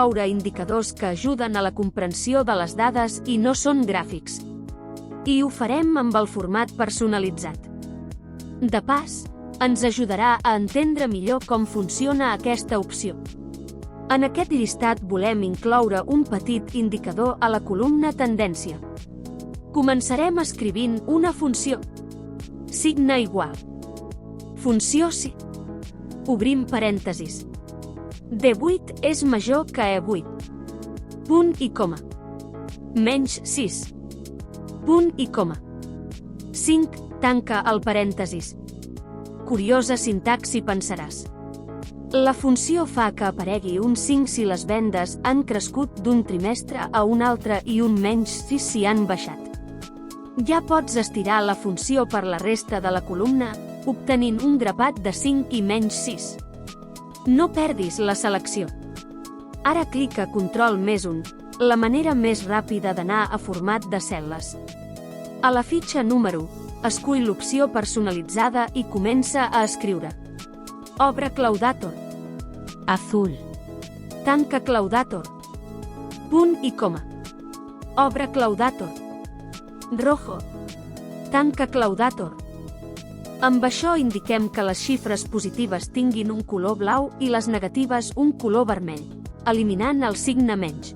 incloure indicadors que ajuden a la comprensió de les dades i no són gràfics. I ho farem amb el format personalitzat. De pas, ens ajudarà a entendre millor com funciona aquesta opció. En aquest llistat volem incloure un petit indicador a la columna Tendència. Començarem escrivint una funció. Signe igual. Funció si. Obrim parèntesis. D8 és major que E8. Punt i coma. Menys 6. Punt i coma. 5. Tanca el parèntesis. Curiosa sintaxi, pensaràs. La funció fa que aparegui un 5 si les vendes han crescut d'un trimestre a un altre i un menys 6 si han baixat. Ja pots estirar la funció per la resta de la columna, obtenint un grapat de 5 i menys 6. No perdis la selecció. Ara clica Ctrl+1, la manera més ràpida d'anar a format de cel·les. A la fitxa número, escull l'opció personalitzada i comença a escriure. Obre Cloudator. Azul. Tanca Cloudator. Punt i coma. Obre Cloudator. Rojo. Tanca Cloudator. Amb això indiquem que les xifres positives tinguin un color blau i les negatives un color vermell, eliminant el signe menys.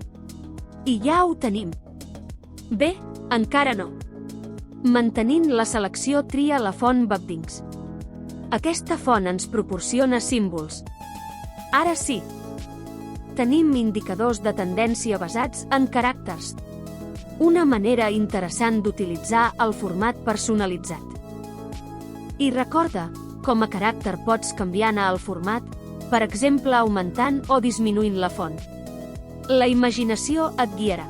I ja ho tenim. Bé, encara no. Mantenint la selecció, tria la font Webdings. Aquesta font ens proporciona símbols. Ara sí. Tenim indicadors de tendència basats en caràcters. Una manera interessant d'utilitzar el format personalitzat. I recorda, com a caràcter pots canviar-ne el format, per exemple augmentant o disminuint la font. La imaginació et guiarà.